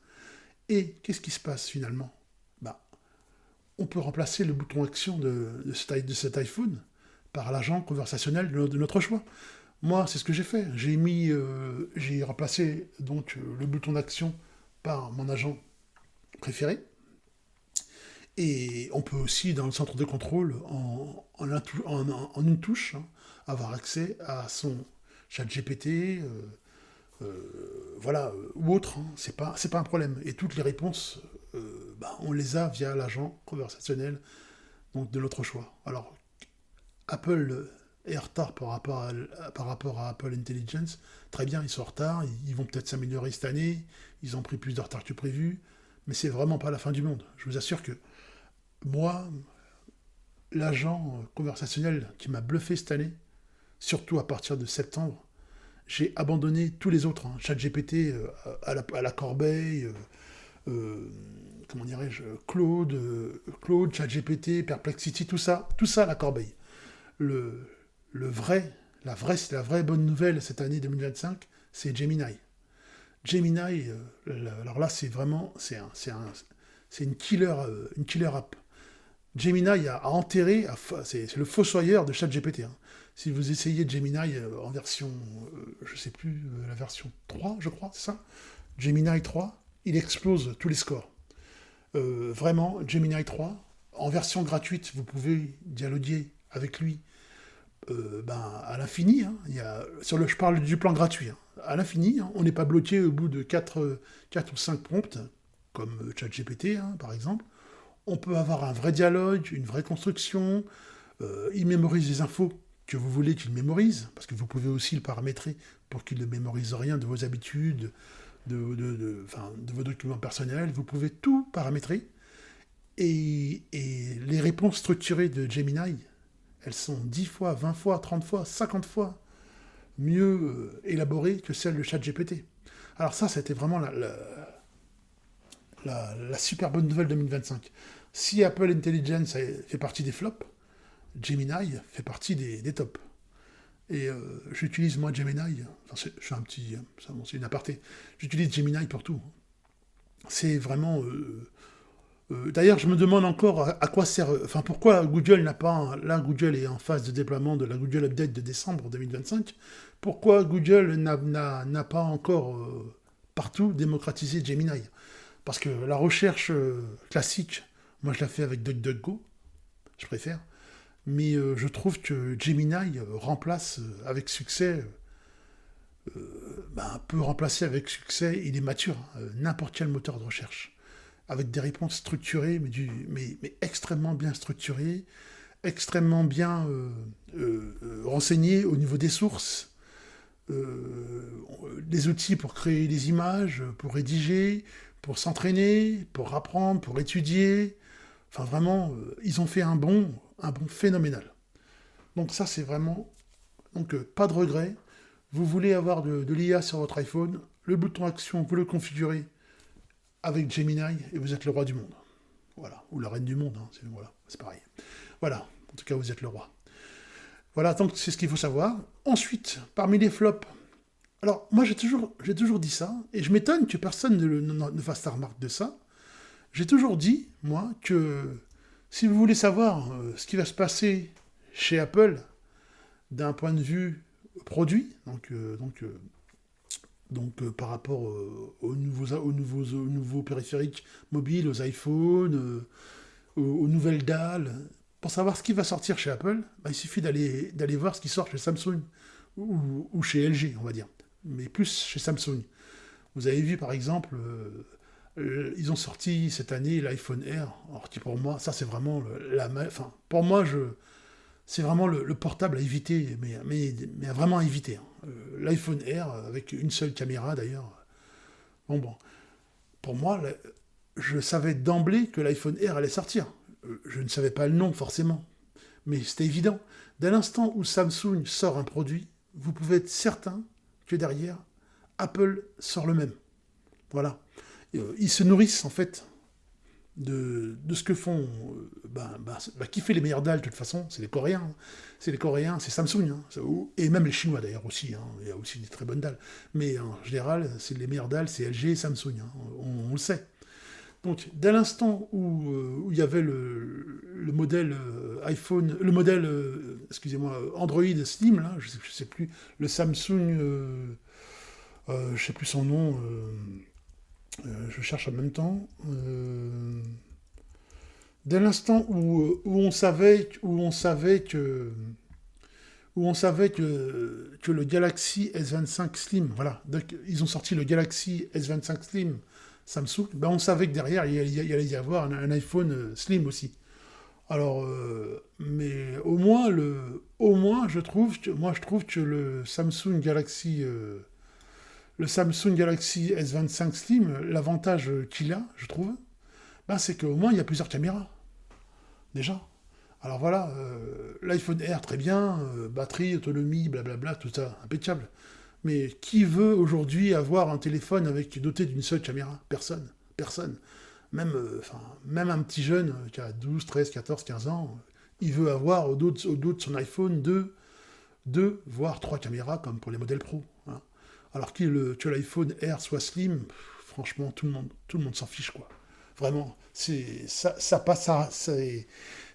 Et qu'est-ce qui se passe finalement? Bah, on peut remplacer le bouton action de cet iPhone par l'agent conversationnel de notre choix. Moi, c'est ce que j'ai fait. J'ai remplacé donc le bouton d'action par mon agent préféré. Et on peut aussi, dans le centre de contrôle, en une touche, hein, avoir accès à son chat GPT, voilà, ou autre. Hein. C'est pas un problème. Et toutes les réponses, on les a via l'agent conversationnel donc de notre choix. Alors, Apple est en retard par rapport à Apple Intelligence. Très bien, ils sont en retard. Ils vont peut-être s'améliorer cette année. Ils ont pris plus de retard que prévu. Mais c'est vraiment pas la fin du monde. Je vous assure que moi, l'agent conversationnel qui m'a bluffé cette année, surtout à partir de septembre, j'ai abandonné tous les autres. Hein. ChatGPT à la corbeille, comment dirais-je, Claude, ChatGPT, Perplexity, tout ça à la corbeille. Le vrai, la vraie bonne nouvelle cette année 2025, c'est Gemini. Gemini, alors là, c'est vraiment, c'est une killer app. Gemini a enterré, c'est le fossoyeur de ChatGPT. Hein. Si vous essayez Gemini en version, je sais plus, la version 3, je crois, c'est ça? Gemini 3, il explose tous les scores. Vraiment, Gemini 3, en version gratuite, vous pouvez dialoguer avec lui à l'infini. Hein. Je parle du plan gratuit. Hein. À l'infini, hein. On n'est pas bloqué au bout de 4 ou 5 prompts, comme ChatGPT, hein, par exemple. On peut avoir un vrai dialogue, une vraie construction. Il mémorise les infos que vous voulez qu'il mémorise, parce que vous pouvez aussi le paramétrer pour qu'il ne mémorise rien de vos habitudes, de vos documents personnels. Vous pouvez tout paramétrer. Et les réponses structurées de Gemini, elles sont 10 fois, 20 fois, 30 fois, 50 fois mieux élaborées que celles de ChatGPT. Alors ça, c'était vraiment la super bonne nouvelle 2025. Si Apple Intelligence fait partie des flops, Gemini fait partie des tops. Et j'utilise moi Gemini, je suis un petit, c'est une aparté, j'utilise Gemini pour tout. C'est vraiment... d'ailleurs, je me demande encore à quoi sert... pourquoi Google n'a pas... Là, Google est en phase de déploiement de la Google Update de décembre 2025. Pourquoi Google n'a pas encore partout démocratisé Gemini? Parce que la recherche classique, moi je la fais avec DuckDuckGo, je préfère, mais je trouve que Gemini remplace avec succès, peut remplacer avec succès, il est mature, n'importe quel moteur de recherche, avec des réponses structurées, mais extrêmement bien structurées, extrêmement bien renseignées au niveau des sources, des outils pour créer des images, pour rédiger, pour s'entraîner, pour apprendre, pour étudier. Enfin, vraiment, ils ont fait un bond phénoménal. Donc ça, c'est vraiment... Donc, pas de regret. Vous voulez avoir de l'IA sur votre iPhone, le bouton action, vous le configurez avec Gemini, et vous êtes le roi du monde. Voilà. Ou la reine du monde, hein. C'est pareil. Voilà. En tout cas, vous êtes le roi. Voilà, donc c'est ce qu'il faut savoir. Ensuite, parmi les flops, alors moi j'ai toujours dit ça, et je m'étonne que personne ne fasse la remarque de ça. J'ai toujours dit, moi, que si vous voulez savoir ce qui va se passer chez Apple d'un point de vue produit, par rapport aux nouveaux périphériques mobiles, aux iPhones, aux nouvelles dalles, pour savoir ce qui va sortir chez Apple, il suffit d'aller voir ce qui sort chez Samsung ou chez LG, on va dire, mais plus chez Samsung. Vous avez vu par exemple, ils ont sorti cette année l'iPhone Air, alors qui pour moi, ça c'est vraiment pour moi, c'est vraiment le portable à éviter, mais vraiment à éviter. Hein. L'iPhone Air, avec une seule caméra d'ailleurs. Bon. Pour moi, je savais d'emblée que l'iPhone Air allait sortir. Je ne savais pas le nom forcément, mais c'était évident. Dès l'instant où Samsung sort un produit, vous pouvez être certain que derrière, Apple sort le même. Voilà. Ils se nourrissent en fait de ce que font qui fait les meilleures dalles de toute façon? C'est les Coréens. Hein. C'est les Coréens, c'est Samsung. Hein. Et même les Chinois d'ailleurs aussi. Hein. Il y a aussi des très bonnes dalles. Mais en général, c'est les meilleures dalles, c'est LG et Samsung. Hein. On le sait. Donc, dès l'instant où il y avait le modèle iPhone, le modèle, excusez-moi, Android Slim, là, je sais plus, le Samsung, je sais plus son nom, je cherche en même temps. Dès l'instant où on savait que le Galaxy S25 Slim, voilà, donc ils ont sorti le Galaxy S25 Slim Samsung, ben on savait que derrière il allait y avoir un iPhone Slim aussi. Alors, mais au moins je trouve que le Samsung Galaxy S25 Slim, l'avantage qu'il a, je trouve, ben c'est qu'au moins il y a plusieurs caméras déjà. Alors voilà, l'iPhone Air, très bien, batterie, autonomie, blablabla, tout ça, impeccable. Mais qui veut aujourd'hui avoir un téléphone doté d'une seule caméra? Personne. Personne. Même un petit jeune qui a 12, 13, 14, 15 ans, il veut avoir au dos de son iPhone deux, voire trois caméras, comme pour les modèles pro. Hein. Alors que l'iPhone Air soit slim, franchement, tout le monde s'en fiche, quoi. Vraiment, ça passe à...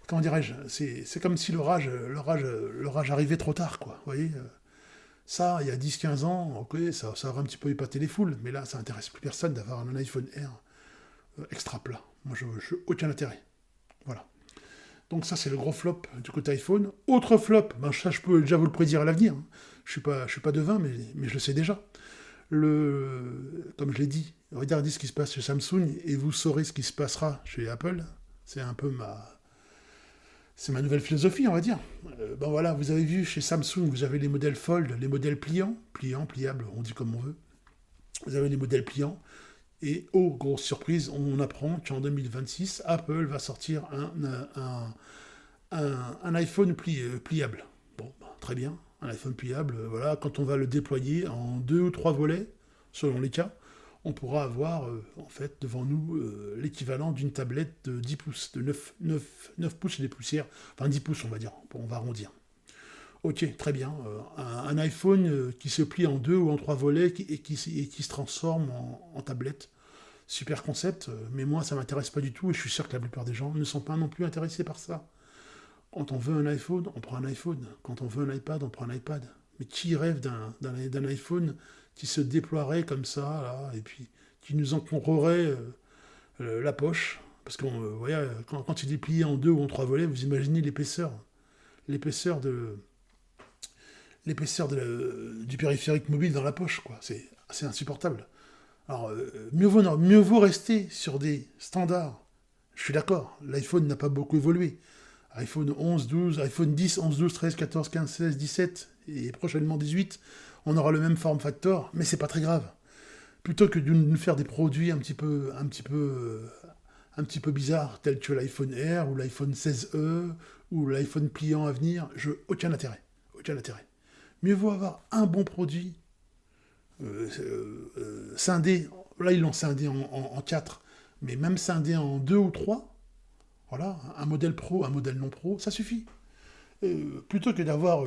Comment dirais-je, c'est comme si l'orage arrivait trop tard, quoi. Vous voyez ça, il y a 10-15 ans, ok, ça aurait un petit peu épaté les foules, mais là, ça intéresse plus personne d'avoir un iPhone Air extra plat. Moi, je aucun intérêt. Voilà. Donc ça, c'est le gros flop du côté iPhone. Autre flop, ça, je peux déjà vous le prédire à l'avenir. Hein. Je suis pas devin, mais je le sais déjà. Comme je l'ai dit, regardez ce qui se passe chez Samsung et vous saurez ce qui se passera chez Apple. C'est un peu c'est ma nouvelle philosophie, on va dire. Ben voilà, vous avez vu chez Samsung, vous avez les modèles Fold, les modèles pliants, pliables, on dit comme on veut. Vous avez les modèles pliants. Et oh, grosse surprise, on apprend qu'en 2026, Apple va sortir un iPhone pliable. Bon, ben, très bien, un iPhone pliable, voilà, quand on va le déployer en 2 ou 3 volets, selon les cas, on pourra avoir en fait devant nous l'équivalent d'une tablette de 10 pouces, de 9 pouces et des poussières, enfin 10 pouces on va dire, on va arrondir. Ok, très bien. Un iPhone qui se plie en 2 ou en 3 volets et qui se transforme en tablette. Super concept, mais moi ça m'intéresse pas du tout et je suis sûr que la plupart des gens ne sont pas non plus intéressés par ça. Quand on veut un iPhone, on prend un iPhone. Quand on veut un iPad, on prend un iPad. Mais qui rêve d'un iPhone qui se déploierait comme ça, là, et puis qui nous encombrerait la poche? Parce que voyez, quand il est plié en 2 ou en 3 volets, vous imaginez l'épaisseur du périphérique mobile dans la poche, quoi. C'est insupportable. Alors, mieux vaut rester sur des standards. Je suis d'accord, l'iPhone n'a pas beaucoup évolué. iPhone 11, 12, iPhone 10, 11, 12, 13, 14, 15, 16, 17 et prochainement 18, on aura le même form factor, mais c'est pas très grave. Plutôt que de nous faire des produits un petit peu bizarres, tels que l'iPhone Air ou l'iPhone 16e ou l'iPhone pliant à venir, aucun intérêt. Aucun intérêt. Mieux vaut avoir un bon produit scindé, là ils l'ont scindé en 4, mais même scindé en 2 ou 3, voilà, un modèle pro, un modèle non pro, ça suffit. Plutôt que d'avoir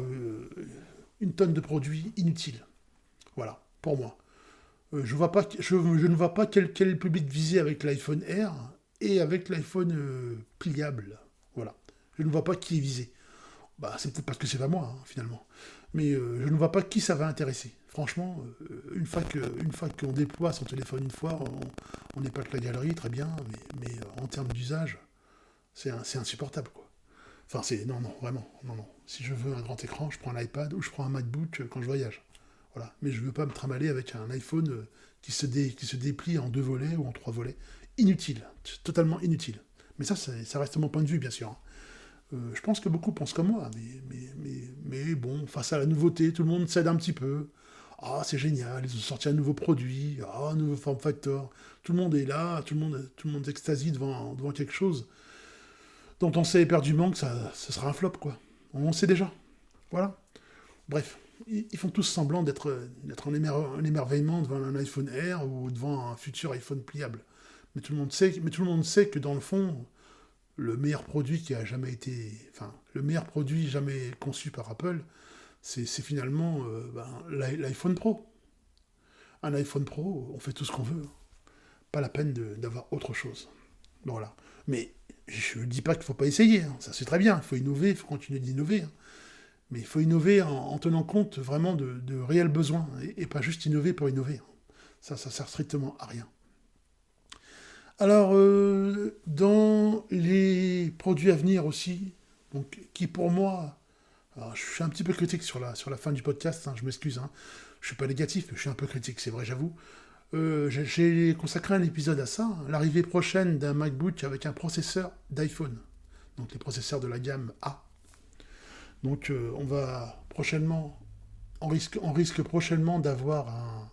une tonne de produits inutiles. Voilà, pour moi. Je ne vois pas quel public viser avec l'iPhone Air et avec l'iPhone pliable. Voilà. Je ne vois pas qui est visé. Bah, c'est peut-être parce que c'est pas moi, hein, finalement. Mais je ne vois pas qui ça va intéresser. Franchement, une fois qu'on déploie son téléphone une fois, on n'est pas que la galerie, très bien, mais en termes d'usage, c'est insupportable, quoi. Enfin, non, vraiment, non. Si je veux un grand écran, je prends un iPad ou je prends un MacBook quand je voyage. Voilà. Mais je ne veux pas me tramaler avec un iPhone qui se déplie en 2 volets ou en 3 volets. Inutile, totalement inutile. Mais ça reste mon point de vue, bien sûr. Hein. Je pense que beaucoup pensent comme moi, mais bon, face à la nouveauté, tout le monde cède un petit peu. Ah, c'est génial, ils ont sorti un nouveau produit, un nouveau form factor. Tout le monde est là, tout le monde extasie devant quelque chose dont on sait éperdument que ce sera un flop, quoi. On sait déjà. Voilà. Bref, ils font tous semblant d'être en émerveillement devant un iPhone Air ou devant un futur iPhone pliable. Mais tout le monde sait que dans le fond, le meilleur produit qui a jamais été... Enfin, le meilleur produit jamais conçu par Apple, c'est finalement l'iPhone Pro. Un iPhone Pro, on fait tout ce qu'on veut. Pas la peine d'avoir autre chose. Voilà. Mais je ne dis pas qu'il ne faut pas essayer. Ça, c'est très bien. Il faut innover, il faut continuer d'innover. Mais il faut innover en tenant compte vraiment de réels besoins. Et pas juste innover pour innover. Ça sert strictement à rien. Alors, dans les produits à venir aussi, donc, qui pour moi... Alors, je suis un petit peu critique sur la fin du podcast, je m'excuse. Je suis pas négatif, mais je suis un peu critique, c'est vrai, j'avoue. J'ai consacré un épisode à ça, l'arrivée prochaine d'un MacBook avec un processeur d'iPhone, donc les processeurs de la gamme A. Donc on va prochainement, on risque prochainement d'avoir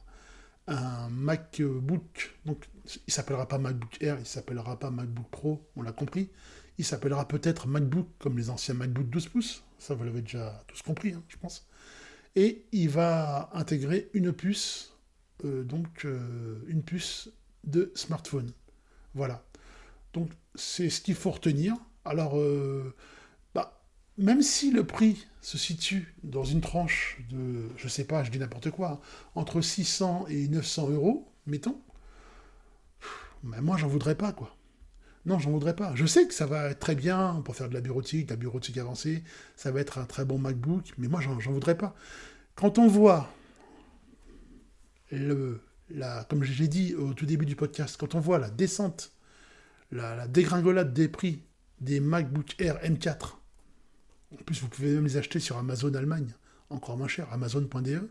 un MacBook, donc il s'appellera pas MacBook Air, il s'appellera pas MacBook Pro, on l'a compris. Il s'appellera peut-être MacBook comme les anciens MacBook 12 pouces, ça vous l'avez déjà tous compris, je pense. Et il va intégrer une puce, une puce de smartphone. Voilà. Donc c'est ce qu'il faut retenir. Alors, même si le prix se situe dans une tranche de, je sais pas, je dis n'importe quoi, entre 600 et 900 euros, mettons, ben moi j'en voudrais pas, quoi. Non, j'en voudrais pas. Je sais que ça va être très bien pour faire de la bureautique avancée, ça va être un très bon MacBook, mais moi j'en voudrais pas. Quand on voit comme j'ai dit au tout début du podcast, quand on voit la descente, la dégringolade des prix des MacBook Air M4, en plus vous pouvez même les acheter sur Amazon Allemagne, encore moins cher, amazon.de,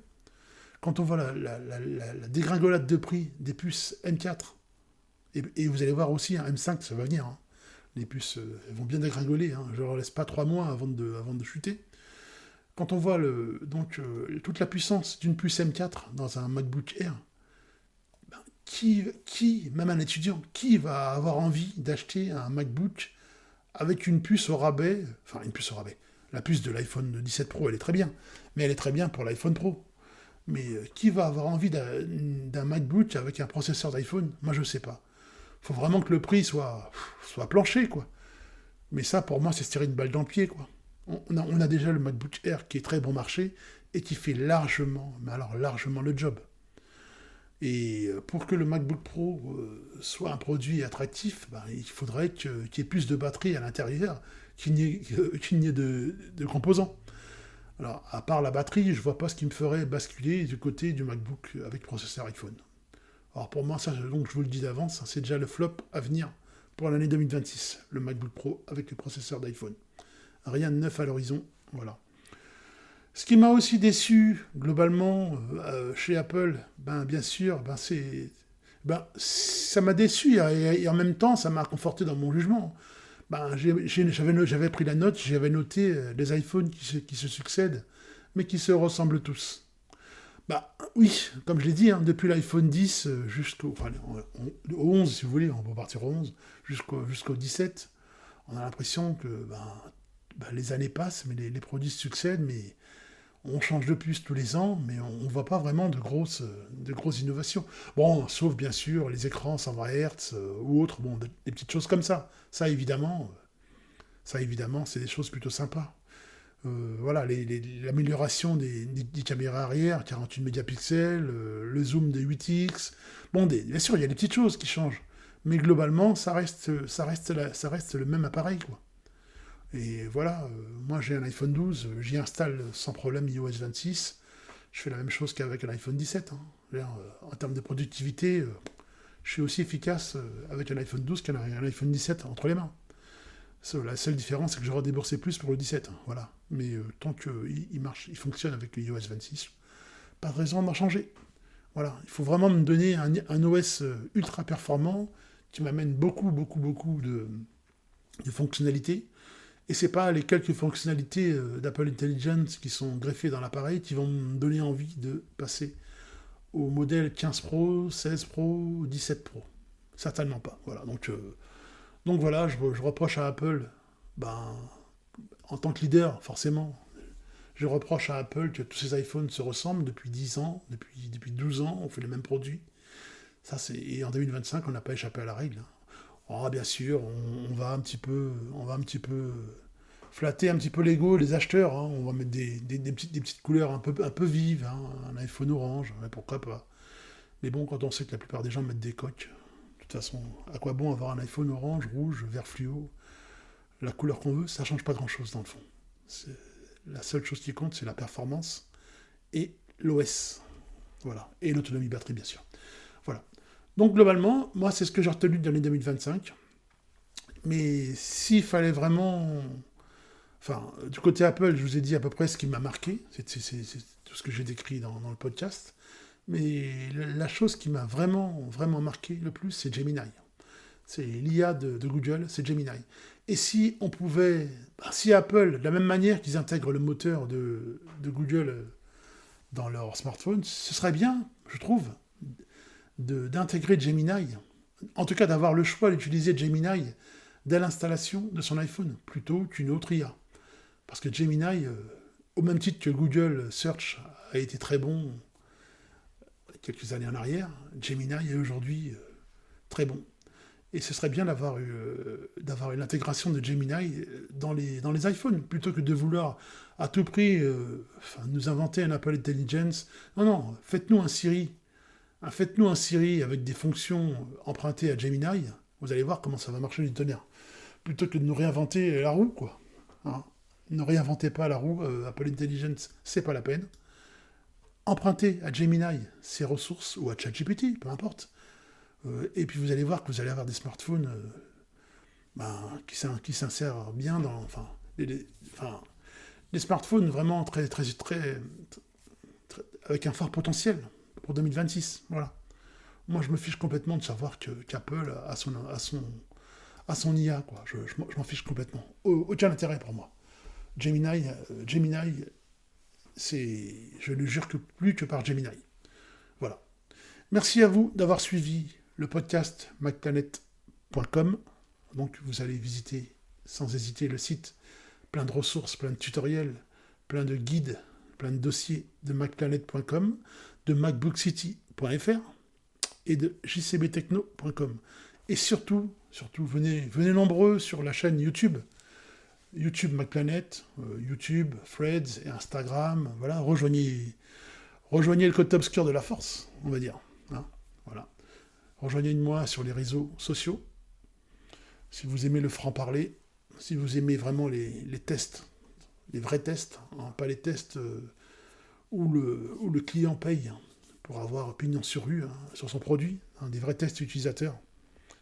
quand on voit la dégringolade de prix des puces M4, et vous allez voir aussi un M5, ça va venir, les puces elles vont bien dégringoler, je leur laisse pas 3 mois avant de chuter. Quand on voit toute la puissance d'une puce M4 dans un MacBook Air, même un étudiant, qui va avoir envie d'acheter un MacBook avec une puce au rabais, enfin une puce au rabais, la puce de l'iPhone 17 Pro, elle est très bien, mais elle est très bien pour l'iPhone Pro. Mais qui va avoir envie d'un MacBook avec un processeur d'iPhone? Moi, je sais pas. Faut vraiment que le prix soit plancher, quoi. Mais ça, pour moi, c'est se tirer une balle dans le pied, quoi. On a déjà le MacBook Air qui est très bon marché et qui fait largement, mais alors largement le job. Et pour que le MacBook Pro soit un produit attractif, il faudrait qu'il y ait plus de batterie à l'intérieur, qu'il n'y ait de composants. Alors, à part la batterie, je vois pas ce qui me ferait basculer du côté du MacBook avec processeur iPhone. Alors pour moi, ça, donc je vous le dis d'avance, c'est déjà le flop à venir pour l'année 2026, le MacBook Pro avec le processeur d'iPhone. Rien de neuf à l'horizon, voilà. Ce qui m'a aussi déçu, globalement, chez Apple, bien sûr, ça m'a déçu et en même temps, ça m'a conforté dans mon jugement. J'avais pris la note, j'avais noté les iPhones qui se succèdent, mais qui se ressemblent tous. Oui, comme je l'ai dit, depuis l'iPhone 10 au 11, si vous voulez, on peut partir au 11, jusqu'au 17, on a l'impression que les années passent, mais les produits se succèdent, mais on change de puce tous les ans, mais on ne voit pas vraiment de grosses innovations. Bon, sauf bien sûr les écrans 120 Hz ou autres, des petites choses comme ça. Ça évidemment, c'est des choses plutôt sympas. Voilà, l'amélioration des caméras arrière, 48 mégapixels, le zoom des 8x. Bien sûr, il y a des petites choses qui changent, mais globalement, ça reste le même appareil, quoi. Et voilà, moi j'ai un iPhone 12, j'y installe sans problème iOS 26. Je fais la même chose qu'avec un iPhone 17. En termes de productivité, je suis aussi efficace avec un iPhone 12 qu'un iPhone 17 entre les mains. La seule différence, c'est que j'aurais déboursé plus pour le 17. Voilà. Mais tant qu'il marche, il fonctionne avec l'iOS 26, pas de raison de m'en changer. Voilà. Il faut vraiment me donner un OS ultra performant qui m'amène beaucoup de fonctionnalités. Et c'est pas les quelques fonctionnalités d'Apple Intelligence qui sont greffées dans l'appareil qui vont me donner envie de passer au modèle 15 Pro, 16 Pro, 17 Pro. Certainement pas. Voilà. Donc voilà, je reproche à Apple, en tant que leader, forcément, je reproche à Apple que tous ces iPhones se ressemblent depuis 10 ans, depuis 12 ans, on fait les mêmes produits. Et en 2025, on n'a pas échappé à la règle. Oh, bien sûr, on va un petit peu flatter un petit peu l'ego des acheteurs, hein. On va mettre des petites couleurs un peu vives, hein. Un iPhone orange, ouais, pourquoi pas. Mais bon, quand on sait que la plupart des gens mettent des coques, de toute façon, à quoi bon avoir un iPhone orange, rouge, vert fluo, la couleur qu'on veut, ça change pas grand-chose dans le fond. C'est- La seule chose qui compte, c'est la performance et l'OS. Voilà. Et l'autonomie batterie, bien sûr. Voilà. Donc, globalement, moi, c'est ce que j'ai retenu de l'année 2025. Mais s'il fallait vraiment... Enfin, du côté Apple, je vous ai dit à peu près ce qui m'a marqué. C'est tout ce que j'ai décrit dans le podcast. Mais la chose qui m'a vraiment marqué le plus, c'est Gemini. C'est l'IA de Google, c'est Gemini. Et si on pouvait, si Apple, de la même manière qu'ils intègrent le moteur de Google dans leur smartphone, ce serait bien, je trouve, d'intégrer Gemini. En tout cas, d'avoir le choix d'utiliser Gemini dès l'installation de son iPhone, plutôt qu'une autre IA. Parce que Gemini, au même titre que Google Search a été très bon quelques années en arrière, Gemini est aujourd'hui très bon. Et ce serait bien d'avoir une intégration de Gemini dans les iPhones, plutôt que de vouloir à tout prix nous inventer un Apple Intelligence. Non, non, faites-nous un Siri. Faites-nous un Siri avec des fonctions empruntées à Gemini. Vous allez voir comment ça va marcher du tonnerre. Plutôt que de nous réinventer la roue, quoi. Hein. Ne réinventez pas la roue, Apple Intelligence, c'est pas la peine. Empruntez à Gemini ses ressources, ou à ChatGPT, peu importe. Et puis vous allez voir que vous allez avoir des smartphones qui s'insèrent bien dans... des smartphones vraiment avec un fort potentiel pour 2026. Voilà. Moi, je me fiche complètement de savoir qu'Apple a son IA, quoi. Je m'en fiche complètement. Aucun intérêt pour moi. Gemini, je ne jure plus que par Gemini. Voilà. Merci à vous d'avoir suivi le podcast macplanet.com. Donc vous allez visiter sans hésiter le site, plein de ressources, plein de tutoriels, plein de guides, plein de dossiers de macplanet.com, de macbookcity.fr et de jcbtechno.com. Et surtout, venez nombreux sur la chaîne YouTube MacPlanet, YouTube, Threads et Instagram. Voilà, rejoignez le côté obscur de la force, on va dire. Hein, voilà. Rejoignez-moi sur les réseaux sociaux. Si vous aimez le franc-parler, si vous aimez vraiment les tests, les vrais tests, hein, pas les tests où le client paye pour avoir opinion sur rue, hein, sur son produit, hein, des vrais tests utilisateurs,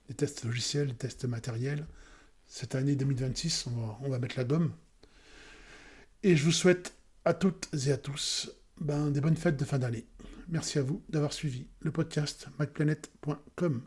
des tests logiciels, des tests matériels. Cette année 2026, on va mettre la gomme. Et je vous souhaite à toutes et à tous des bonnes fêtes de fin d'année. Merci à vous d'avoir suivi le podcast macplanet.com.